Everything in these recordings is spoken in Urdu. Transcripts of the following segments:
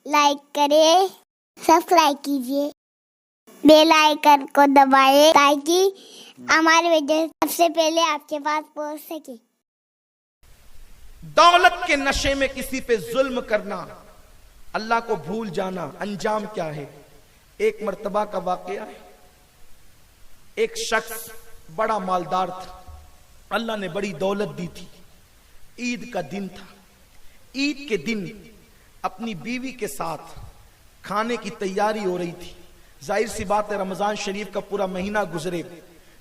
لائک کریں، سبسکرائب کیجیے، بیل آئیکن کو دبائیں تاکہ ہماری ویڈیو سب سے پہلے آپ کے پاس پہنچ سکے۔ دولت کے نشے میں کسی پہ ظلم کرنا، اللہ کو بھول جانا، انجام کیا ہے؟ ایک مرتبہ کا واقعہ ہے، ایک شخص بڑا مالدار تھا، اللہ نے بڑی دولت دی تھی، عید کا دن تھا، عید کے دن اپنی بیوی کے ساتھ کھانے کی تیاری ہو رہی تھی۔ ظاہر سی بات ہے رمضان شریف کا پورا مہینہ گزرے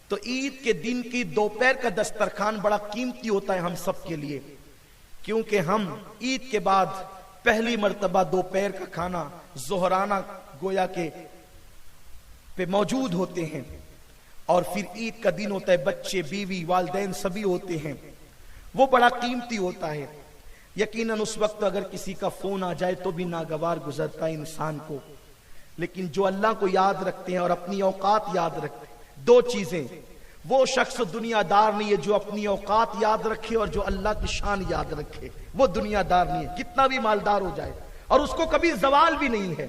تو عید کے دن کی دوپہر کا دسترخوان بڑا قیمتی ہوتا ہے ہم سب کے لیے، کیونکہ ہم عید کے بعد پہلی مرتبہ دوپہر کا کھانا ظہرانہ گویا کے پہ موجود ہوتے ہیں، اور پھر عید کا دن ہوتا ہے، بچے بیوی والدین سبھی ہوتے ہیں، وہ بڑا قیمتی ہوتا ہے۔ یقیناً اس وقت اگر کسی کا فون آ جائے تو بھی ناگوار گزرتا ہے انسان کو، لیکن جو اللہ کو یاد رکھتے ہیں اور اپنی اوقات یاد رکھتے ہیں، دو چیزیں، وہ شخص دنیا دار نہیں ہے جو اپنی اوقات یاد رکھے اور جو اللہ کی شان یاد رکھے، وہ دنیا دار نہیں ہے، کتنا بھی مالدار ہو جائے، اور اس کو کبھی زوال بھی نہیں ہے،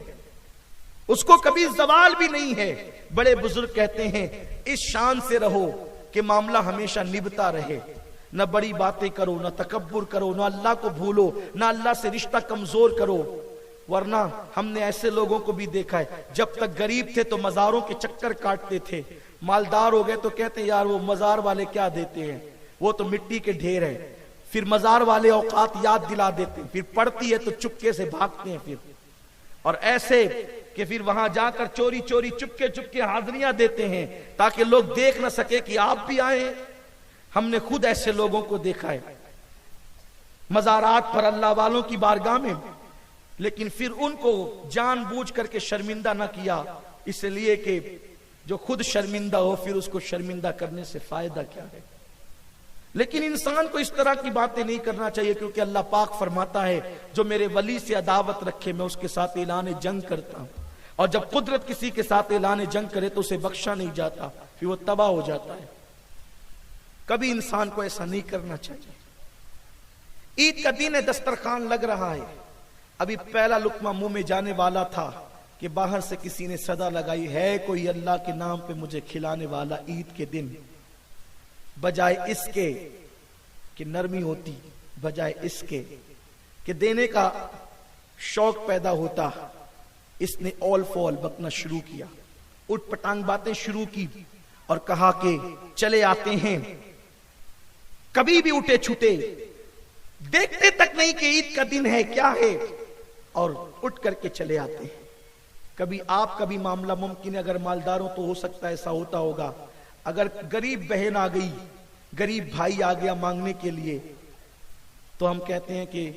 اس کو کبھی زوال بھی نہیں ہے۔ بڑے بزرگ کہتے ہیں اس شان سے رہو کہ معاملہ ہمیشہ نبھتا رہے، نہ بڑی باتیں کرو، نہ تکبر کرو، نہ اللہ کو بھولو، نہ اللہ سے رشتہ کمزور کرو، ورنہ ہم نے ایسے لوگوں کو بھی دیکھا ہے جب تک غریب تھے تو مزاروں کے چکر کاٹتے تھے، مالدار ہو گئے تو کہتے ہیں یار وہ مزار والے کیا دیتے ہیں، وہ تو مٹی کے ڈھیر ہیں، پھر مزار والے اوقات یاد دلا دیتے ہیں، پھر پڑتی ہے تو چپکے سے بھاگتے ہیں، پھر اور ایسے کہ پھر وہاں جا کر چوری چوری چپکے چپکے حاضریاں دیتے ہیں تاکہ لوگ دیکھ نہ سکے کہ آپ بھی آئے ہیں۔ ہم نے خود ایسے لوگوں کو دیکھا ہے مزارات پر اللہ والوں کی بارگاہ میں، لیکن پھر ان کو جان بوجھ کر کے شرمندہ نہ کیا، اس لیے کہ جو خود شرمندہ ہو پھر اس کو شرمندہ کرنے سے فائدہ کیا ہے۔ لیکن انسان کو اس طرح کی باتیں نہیں کرنا چاہیے، کیونکہ اللہ پاک فرماتا ہے جو میرے ولی سے عداوت رکھے میں اس کے ساتھ اعلان جنگ کرتا ہوں، اور جب قدرت کسی کے ساتھ اعلان جنگ کرے تو اسے بخشا نہیں جاتا، پھر وہ تباہ ہو جاتا ہے۔ کبھی انسان کو ایسا نہیں کرنا چاہیے۔ عید کا دن ہے، دسترخوان لگ رہا ہے، ابھی پہلا لقمہ منہ میں جانے والا تھا کہ باہر سے کسی نے صدا لگائی، ہے کوئی اللہ کے نام پہ مجھے کھلانے والا عید کے دن؟ بجائے اس کے کہ نرمی ہوتی، بجائے اس کے کہ دینے کا شوق پیدا ہوتا، اس نے اول فول بکنا شروع کیا، اٹھ پٹانگ باتیں شروع کی اور کہا کہ چلے آتے ہیں۔ کبھی بھی اٹھے چھٹے، دیکھتے تک نہیں کہ عید کا دن ہے کیا ہے، اور اٹھ کر کے چلے آتے ہیں۔ کبھی آپ کا بھی معاملہ ممکن ہے، اگر مالداروں تو ہو سکتا ہے ایسا ہوتا ہوگا، اگر غریب بہن آ گئی، غریب بھائی آ گیا مانگنے کے لیے، تو ہم کہتے ہیں کہ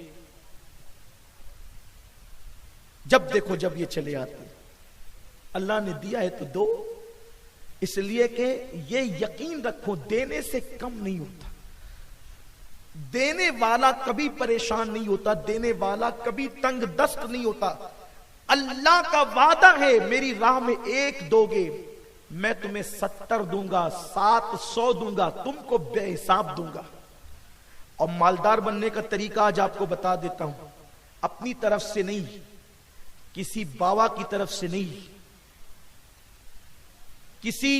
جب دیکھو جب یہ چلے آتے، اللہ نے دیا ہے تو دو، اس لیے کہ یہ یقین رکھو دینے سے کم نہیں ہوتا، دینے والا کبھی پریشان نہیں ہوتا، دینے والا کبھی تنگ دست نہیں ہوتا۔ اللہ کا وعدہ ہے میری راہ میں ایک دو گے میں تمہیں 70 دوں گا، 700 دوں گا، تم کو بے حساب دوں گا۔ اور مالدار بننے کا طریقہ آج آپ کو بتا دیتا ہوں، اپنی طرف سے نہیں، کسی باوا کی طرف سے نہیں، کسی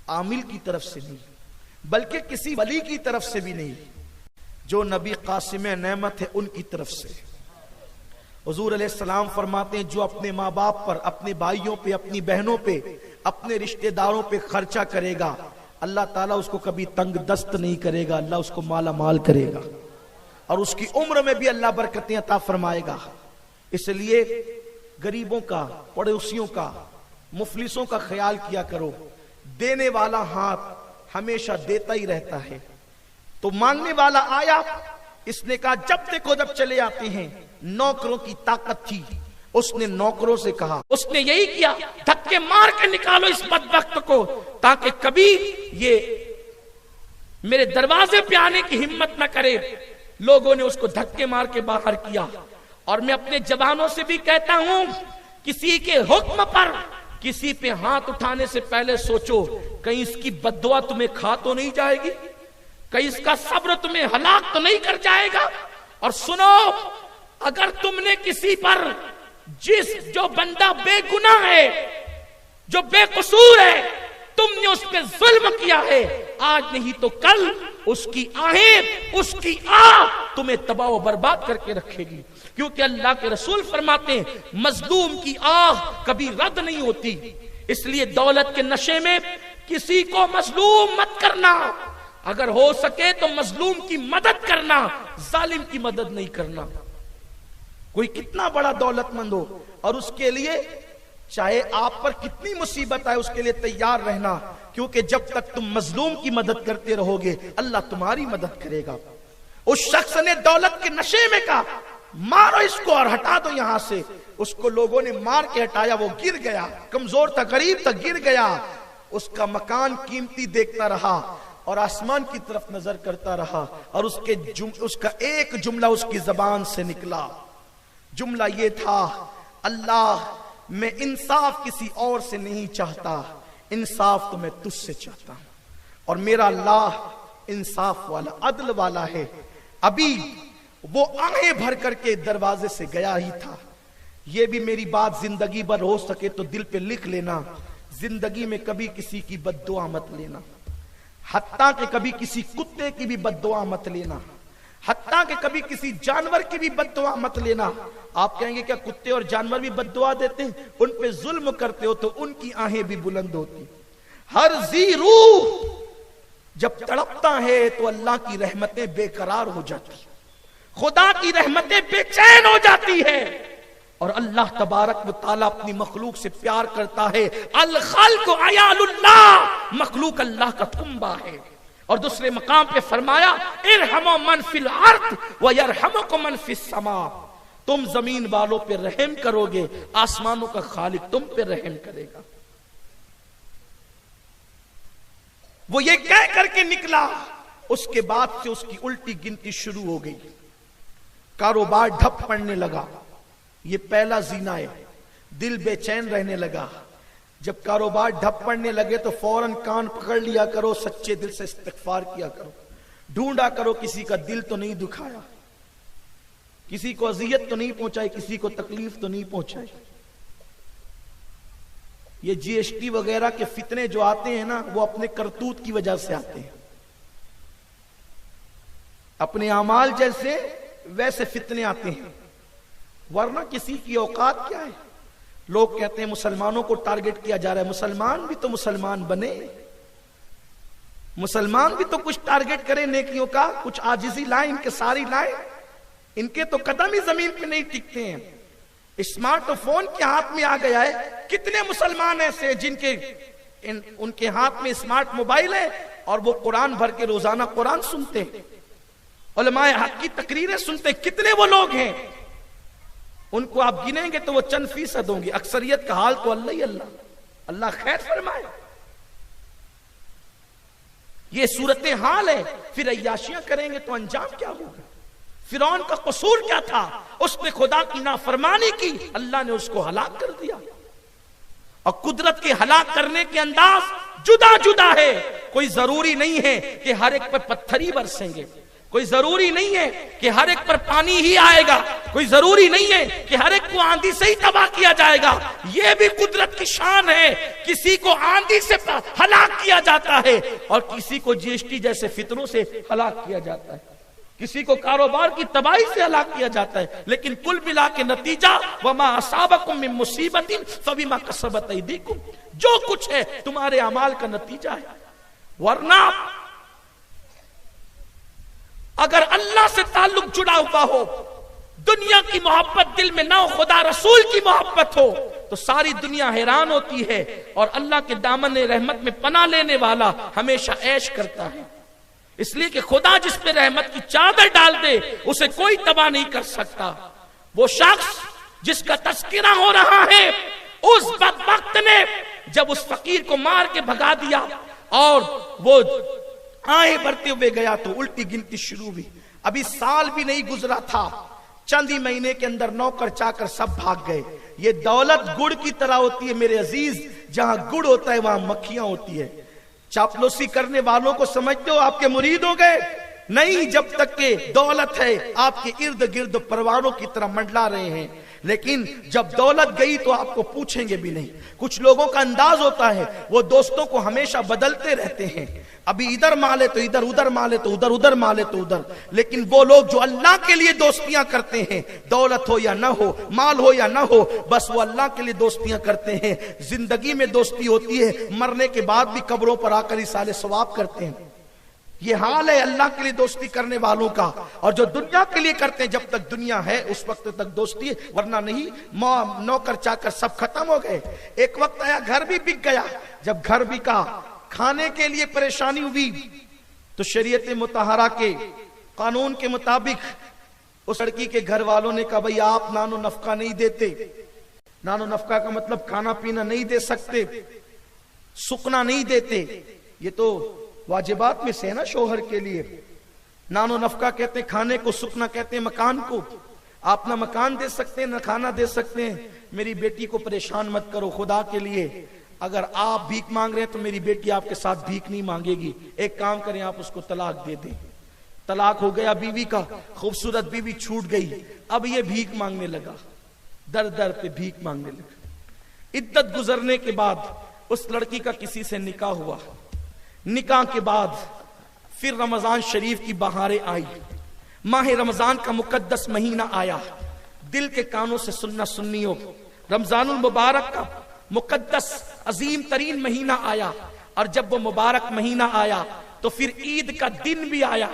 عامل کی طرف سے نہیں، بلکہ کسی ولی کی طرف سے بھی نہیں، جو نبی قاسم نعمت ہے ان کی طرف سے۔ حضور علیہ السلام فرماتے ہیں جو اپنے ماں باپ پر، اپنے بھائیوں پہ، اپنی بہنوں پہ، اپنے رشتہ داروں پہ خرچہ کرے گا، اللہ تعالیٰ اس کو کبھی تنگ دست نہیں کرے گا، اللہ اس کو مالا مال کرے گا، اور اس کی عمر میں بھی اللہ برکتیں عطا فرمائے گا۔ اس لیے غریبوں کا، پڑوسیوں کا، مفلسوں کا خیال کیا کرو، دینے والا ہاتھ ہمیشہ دیتا ہی رہتا ہے۔ تو مانگنے والا آیا، اس نے کہا جب دیکھو جب چلے آتے ہیں، نوکروں کی طاقت تھی، اس نے نوکروں سے کہا، اس نے یہی کیا، دھکے مار کے نکالو اس بدبخت کو تاکہ کبھی یہ میرے دروازے پہ آنے کی ہمت نہ کرے۔ لوگوں نے اس کو دھکے مار کے باہر کیا۔ اور میں اپنے جوانوں سے بھی کہتا ہوں، کسی کے حکم پر کسی پہ ہاتھ اٹھانے سے پہلے سوچو کہیں اس کی بددعا تمہیں کھا تو نہیں جائے گی، کہیں اس کا صبر تمہیں ہلاک تو نہیں کر جائے گا۔ اور سنو، اگر تم نے کسی پر جو بندہ بے گناہ ہے، جو بے قصور ہے، تم نے اس پہ ظلم کیا ہے، آج نہیں تو کل اس کی آہیں، اس کی آہ تمہیں تباہ و برباد کر کے رکھے گی. کیونکہ اللہ کے رسول فرماتے ہیں مظلوم کی آہ کبھی رد نہیں ہوتی. اس لیے دولت کے نشے میں کسی کو مظلوم مت کرنا، اگر ہو سکے تو مظلوم کی مدد کرنا، ظالم کی مدد نہیں کرنا. کوئی کتنا بڑا دولت مند ہو اور اس کے لیے چاہے آپ پر کتنی مصیبت آئے اس کے لیے تیار رہنا، کیونکہ جب تک تم مظلوم کی مدد کرتے رہو گے اللہ تمہاری مدد کرے گا. اس شخص نے دولت کے نشے میں کہا مارو اس کو اور ہٹا دو یہاں سے. اس کو لوگوں نے مار کے ہٹایا، وہ گر گیا، کمزور تھا، غریب تھا، گر گیا. اس کا مکان قیمتی دیکھتا رہا اور آسمان کی طرف نظر کرتا رہا، اور اس کا ایک جملہ اس کی زبان سے نکلا. جملہ یہ تھا، اللہ میں انصاف کسی اور سے نہیں چاہتا، انصاف تو میں تجھ سے چاہتا ہوں، اور میرا اللہ انصاف والا، عدل والا ہے. ابھی وہ آنکھیں بھر کر کے دروازے سے گیا ہی تھا. یہ بھی میری بات زندگی بھر ہو سکے تو دل پہ لکھ لینا، زندگی میں کبھی کسی کی بد دعا مت لینا، حتیٰ کہ کبھی کسی کتے کی بھی بد دعا مت لینا، حتیٰ کہ کبھی کسی جانور کی بھی بد دعا مت لینا. آپ کہیں گے کیا کتے اور جانور بھی بد دعا دیتے ہیں؟ ان پہ ظلم کرتے ہو تو ان کی آہیں بھی بلند ہوتی. ہر ذی روح جب تڑپتا ہے تو اللہ کی رحمتیں بے قرار ہو جاتی، خدا کی رحمتیں بے چین ہو جاتی ہے. اور اللہ تبارک و تعالیٰ اپنی مخلوق سے پیار کرتا ہے. الخلق عیال اللہ، مخلوق اللہ کا کنبہ ہے. اور دوسرے مقام پہ فرمایا ارحموا من فی الارض ویرحمکم من فی السماء. تم زمین والوں پہ رحم کرو گے، آسمانوں کا خالق تم پہ رحم کرے گا. وہ یہ کہہ کر کے نکلا. اس کے بعد سے اس کی الٹی گنتی شروع ہو گئی، کاروبار ڈھپ پڑنے لگا. یہ پہلا زنا ہے. دل بے چین رہنے لگا. جب کاروبار ڈھپ پڑنے لگے تو فوراً کان پکڑ لیا کرو، سچے دل سے استغفار کیا کرو، ڈھونڈا کرو کسی کا دل تو نہیں دکھایا، کسی کو اذیت تو نہیں پہنچائی، کسی کو تکلیف تو نہیں پہنچائی. یہ جی ایس ٹی وغیرہ کے فتنے جو آتے ہیں نا، وہ اپنے کرتوت کی وجہ سے آتے ہیں. اپنے اعمال جیسے ویسے فتنے آتے ہیں، ورنہ کسی کی اوقات کیا ہے. لوگ کہتے ہیں مسلمانوں کو ٹارگٹ کیا جا رہا ہے. مسلمان بھی تو مسلمان بنے، مسلمان بھی تو کچھ ٹارگٹ کرے نیکیوں کا، کچھ عاجزی لائیں، ان کے ساری لائیں. ان کے تو قدم ہی زمین پہ نہیں ٹکتے ہیں. اسمارٹ فون کے ہاتھ میں آ گیا ہے. کتنے مسلمان ایسے جن کے ان کے ہاتھ میں اسمارٹ موبائل ہے اور وہ قرآن بھر کے روزانہ قرآن سنتے ہیں، علماء حق کی تقریریں سنتے ہیں. کتنے وہ لوگ ہیں؟ ان کو آپ گنیں گے تو وہ چند فیصد ہوں گے. اکثریت کا حال تو اللہ ہی اللہ خیر فرمائے. یہ صورتحال ہے. پھر عیاشیاں کریں گے تو انجام کیا ہوگا؟ فرعون کا قصور کیا تھا؟ اس نے خدا کی نافرمانی کی، اللہ نے اس کو ہلاک کر دیا. اور قدرت کے ہلاک کرنے کے انداز جدا جدا ہے. کوئی ضروری نہیں ہے کہ ہر ایک پر پتھر ہی برسیں گے، کوئی ضروری نہیں ہے کہ ہر ایک پر پانی ہی آئے گا، کوئی ضروری نہیں ہے کہ ہر ایک کو آندھی سے ہی تباہ کیا جائے گا. یہ بھی قدرت کی شان ہے. کسی کو آندھی سے ہلاک کیا جاتا ہے اور کسی کو جی ایس ٹی جیسے فتنوں سے ہلاک کیا جاتا ہے، کسی کو کاروبار کی تباہی سے ہلاک کیا جاتا ہے. لیکن کل ملا کے نتیجہ وما اصابکم من مصیبت فبما کسبت ایدیکم، جو کچھ ہے تمہارے اعمال کا نتیجہ ہے. ورنہ اگر اللہ سے تعلق جڑا ہوا ہو، دنیا کی محبت دل میں نہ ہو، خدا رسول کی محبت ہو، تو ساری دنیا حیران ہوتی ہے. اور اللہ کے دامن رحمت میں پناہ لینے والا ہمیشہ عیش کرتا ہے. اس لیے کہ خدا جس پہ رحمت کی چادر ڈال دے اسے کوئی تباہ نہیں کر سکتا. وہ شخص جس کا تذکرہ ہو رہا ہے، اس بدبخت نے جب اس فقیر کو مار کے بھگا دیا اور وہ آئیں بڑھتے ہوئے گیا تو الٹی گنتی شروع ہوئی. ابھی سال بھی نہیں گزرا تھا، چند ہی مہینے کے اندر نوکر چاکر سب بھاگ گئے. یہ دولت گڑ کی طرح ہوتی ہے میرے عزیز، جہاں گڑ ہوتا ہے وہاں مکھیاں ہوتی ہے. چاپلوسی کرنے والوں کو سمجھتے ہو آپ کے مرید ہو گئے؟ نہیں، جب تک کہ دولت ہے آپ کے ارد گرد پروانوں کی طرح منڈلا رہے ہیں. لیکن جب دولت گئی تو آپ کو پوچھیں گے بھی نہیں. کچھ لوگوں کا انداز ہوتا ہے وہ دوستوں کو ہمیشہ بدلتے رہتے ہیں, ابھی ادھر مالے تو ادھر, ادھر مالے تو ادھر, ادھر مالے تو ادھر. لیکن وہ لوگ جو اللہ کے لیے دوستیاں کرتے ہیں, دولت ہو یا نہ ہو, مال ہو یا نہ ہو, بس وہ اللہ کے لیے دوستیاں کرتے ہیں. زندگی میں دوستی ہوتی ہے, مرنے کے بعد بھی قبروں پر آ کر ایصال ثواب کرتے ہیں. یہ حال ہے اللہ کے لیے دوستی کرنے والوں کا. اور جو دنیا کے لیے کرتے ہیں, جب تک دنیا ہے اس وقت تک دوستی ہے, ورنہ نہیں. نوکر چاکر سب ختم ہو گئے. ایک وقت آیا گھر بھی بک گیا. جب گھر بکا, کھانے کے لیے پریشانی ہوئی, تو شریعت مطہرہ کے قانون کے مطابق اس لڑکی کے گھر والوں نے کہا بھئی آپ نان و نفقہ نہیں دیتے. نان و نفقہ کا مطلب کھانا پینا نہیں دے سکتے, سکنا نہیں دیتے. یہ تو واجبات میں سے ہے نا شوہر کے لیے. نان و نفقہ کہتے ہیں کھانے کو, سکنا کہتے ہیں مکان کو. آپ نہ مکان دے سکتے ہیں نہ کھانا دے سکتے ہیں. میری بیٹی کو پریشان مت کرو خدا کے لیے. اگر آپ بھیک مانگ رہے ہیں تو میری بیٹی آپ کے ساتھ بھیک نہیں مانگے گی. ایک کام کریں, آپ اس کو طلاق دے دیں. طلاق ہو گیا بیوی کا, خوبصورت بیوی چھوٹ گئی. اب یہ بھیک مانگنے لگا, در در پہ بھیک مانگنے لگا. عدت گزرنے کے بعد اس لڑکی کا کسی سے نکاح ہوا. نکاح کے بعد پھر رمضان شریف کی بہاریں آئی. ماہ رمضان کا مقدس مہینہ آیا. دل کے کانوں سے سننا سنیو, رمضان المبارک کا مقدس عظیم ترین مہینہ آیا. اور جب وہ مبارک مہینہ آیا تو پھر عید کا دن بھی آیا.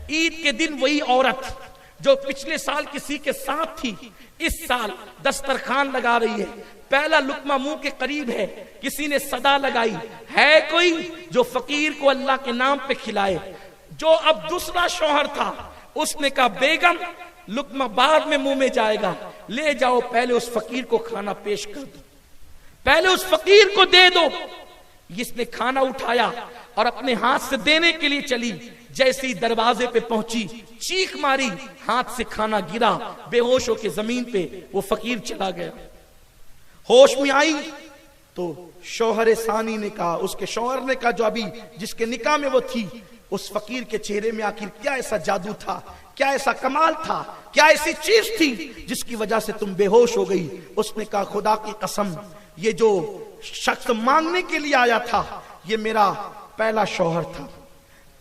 عید کے دن وہی عورت جو پچھلے سال کسی کے ساتھ تھی, اس سال دسترخوان لگا رہی ہے. پہلا لقمہ منہ کے قریب ہے, کسی نے صدا لگائی, ہے کوئی جو فقیر کو اللہ کے نام پہ کھلائے. جو اب دوسرا شوہر تھا اس نے کہا بیگم لقمہ بعد میں منہ میں جائے گا, لے جاؤ پہلے اس فقیر کو کھانا پیش کر دو, پہلے اس فقیر کو دے دو. اس نے کھانا اٹھایا اور اپنے ہاتھ سے دینے کے لیے چلی. جیسی دروازے پہ پہنچی, چیخ ماری, ہاتھ سے کھانا گرا, بے ہوش ہو کے زمین پہ وہ فقیر چلا گیا. ہوش میں آئی تو شوہر ثانی نے کہا, اس کے شوہر نے کہا جو ابھی جس کے نکاح میں وہ تھی, اس فقیر کے چہرے میں آخر کیا ایسا جادو تھا, کیا ایسا کمال تھا, کیا ایسی چیز تھی جس کی وجہ سے تم بے ہوش ہو گئی. اس نے کہا خدا کی قسم, یہ جو شخص مانگنے کے لیے آیا تھا یہ میرا پہلا شوہر تھا.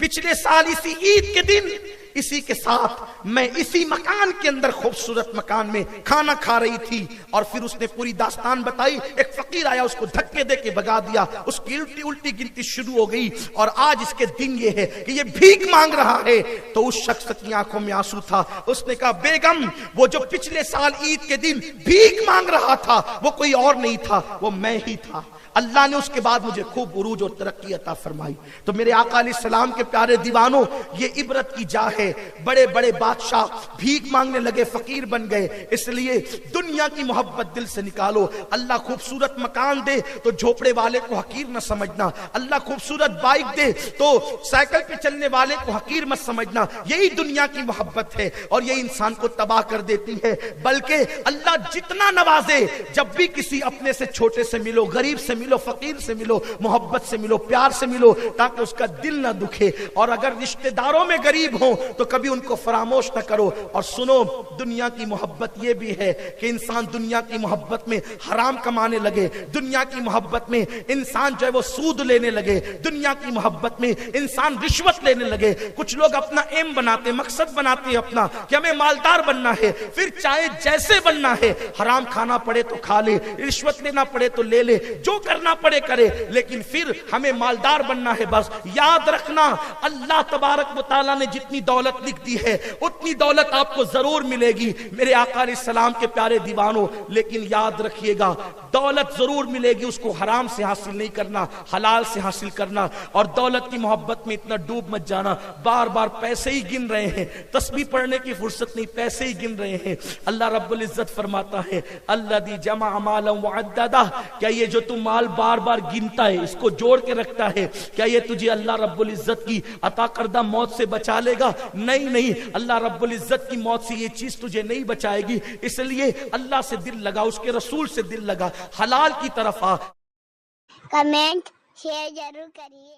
پچھلے سال اسی عید کے دن اسی کے ساتھ میں اسی مکان کے اندر, خوبصورت مکان میں کھانا کھا رہی تھی. اور پھر اس نے پوری داستان بتائی. ایک فقیر آیا, اس کو دھکے دے کے بگا دیا, اس کی الٹی الٹی گنتی شروع ہو گئی. اور آج اس کے دن یہ ہے کہ یہ بھیک مانگ رہا ہے. تو اس شخص کی آنکھوں میں آنسو تھا. اس نے کہا بیگم وہ جو پچھلے سال عید کے دن بھیک مانگ رہا تھا وہ کوئی اور نہیں تھا, وہ میں ہی تھا. اللہ نے اس کے بعد مجھے خوب عروج اور ترقی عطا فرمائی. تو میرے آقا علیہ السلام کے پیارے دیوانوں, یہ عبرت کی جا ہے. بڑے بڑے بادشاہ بھیک مانگنے لگے, فقیر بن گئے. اس لیے دنیا کی محبت دل سے نکالو. اللہ خوبصورت مکان دے تو جھوپڑے والے کو حقیر نہ سمجھنا. اللہ خوبصورت بائک دے تو سائیکل پہ چلنے والے کو حقیر مت سمجھنا. یہی دنیا کی محبت ہے اور یہ انسان کو تباہ کر دیتی ہے. بلکہ اللہ جتنا نوازے, جب بھی کسی اپنے سے چھوٹے سے ملو, غریب سے ملو, فقیر سے ملو, محبت سے ملو, پیار سے ملو, تاکہ اس کا دل نہ دکھے. اور اگر رشتہ داروں میں غریب ہوں تو کبھی ان کو فراموش نہ کرو. اور سنو, دنیا کی محبت یہ بھی ہے کہ انسان دنیا کی محبت میں حرام کمانے لگے, دنیا کی محبت میں انسان جو ہے وہ سود لینے لگے, دنیا کی محبت میں انسان رشوت لینے لگے. کچھ لوگ اپنا ایم بناتے, مقصد بناتے ہیں اپنا کہ ہمیں مالدار بننا ہے, پھر چاہے جیسے بننا ہے, حرام کھانا پڑے تو کھا لے, رشوت لینا پڑے تو لے لے, جو کرنا پڑے کرے, لیکن پھر ہمیں مالدار بننا ہے. بس یاد رکھنا, اللہ تبارک و تعالیٰ نے جتنی دولت لکھ دی ہے اتنی دولت آپ کو ضرور ملے گی میرے آقا علیہ السلام کے پیارے دیوانوں. لیکن یاد رکھیے گا, دولت ضرور ملے گی, اس کو حرام سے حاصل نہیں کرنا, حلال سے حاصل کرنا. اور دولت کی محبت میں اتنا ڈوب مت جانا. بار بار پیسے ہی گن رہے ہیں, تسبیح پڑھنے کی فرصت نہیں, پیسے ہی گن رہے ہیں. اللہ رب العزت فرماتا ہے الذی جمع مالا وعددہ, کیا یہ جو تم مال بار بار گنتا ہے, اس کو جوڑ کے رکھتا ہے, کیا یہ تجھے اللہ رب العزت کی عطا کردہ موت سے بچا لے گا؟ نہیں نہیں, اللہ رب العزت کی موت سے یہ چیز تجھے نہیں بچائے گی. اس لیے اللہ سے دل لگا, اس کے رسول سے دل لگا, حلال کی طرف آ. کمنٹ شیئر ضرور کریے.